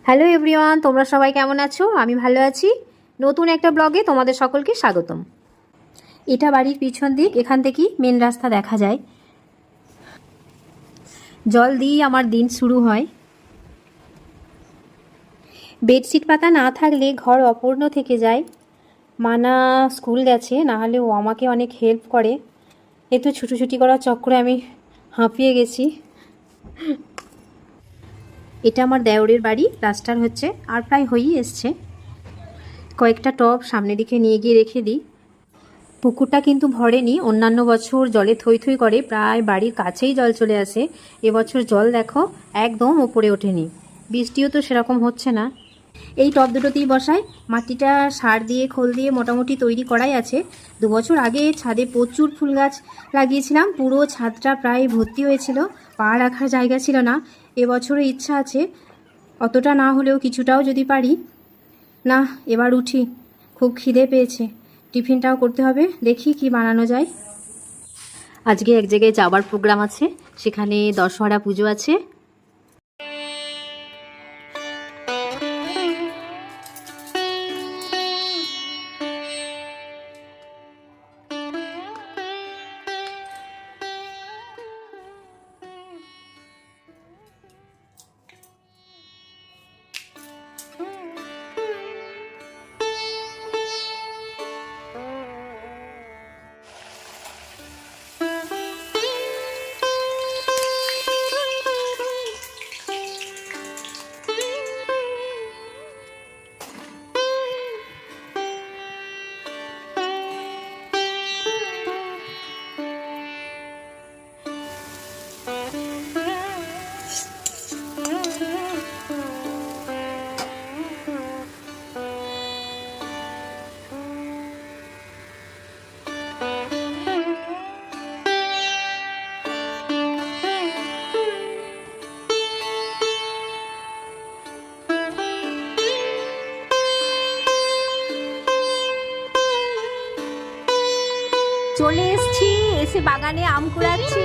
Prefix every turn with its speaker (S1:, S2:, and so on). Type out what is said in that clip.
S1: Hello everyone, তোমরা সবাই কেমন আছো? আমি ভালো আছি। নতুন একটা ব্লগে তোমাদের সকলকে স্বাগতম। এটা বাড়ির পিছন দিক, এখান থেকেই মেন রাস্তা দেখা যায়। জল দিয়েই আমার দিন শুরু হয়। বেডশিট পাতা না থাকলে ঘর অপূর্ণ থেকে যায়। মানা স্কুল গেছে, না হলে ও আমাকে অনেক হেল্প করে। এ তো ছুটোছুটি করার চক্করে আমি হাঁপিয়ে গেছি। এটা আমার দেওরের বাড়ি, প্লাস্টার হচ্ছে আর প্রায় হয়েই এসছে। কয়েকটা টব সামনের দিকে নিয়ে গিয়ে রেখে দিই। পুকুরটা কিন্তু ভরেনি, অন্যান্য বছর জলে থই থই করে, প্রায় বাড়ির কাছেই জল চলে আসে। এবছর জল দেখো একদম ওপরে ওঠেনি, বৃষ্টিও তো সেরকম হচ্ছে না। এই টব দুটোতেই বসাই। মাটিটা সার দিয়ে খোল দিয়ে মোটামুটি তৈরি করাই আছে। 2 বছর আগে ছাদে প্রচুর ফুল গাছ লাগিয়েছিলাম, পুরো ছাদটা প্রায় ভর্তি হয়েছিল, পা রাখার জায়গা ছিল না। এবছরও ইচ্ছা আছে, অতটা না হলেও কিছুটাও যদি পারি। না, এবার উঠি, খুব খিদে পেয়েছে, টিফিনটাও করতে হবে, দেখি কি বানানো যায়। আজকে এক জায়গায় যাওয়ার প্রোগ্রাম আছে, সেখানে দশহরা পুজো আছে। চলে এসছি, এসে বাগানে আম কুড়াচ্ছি।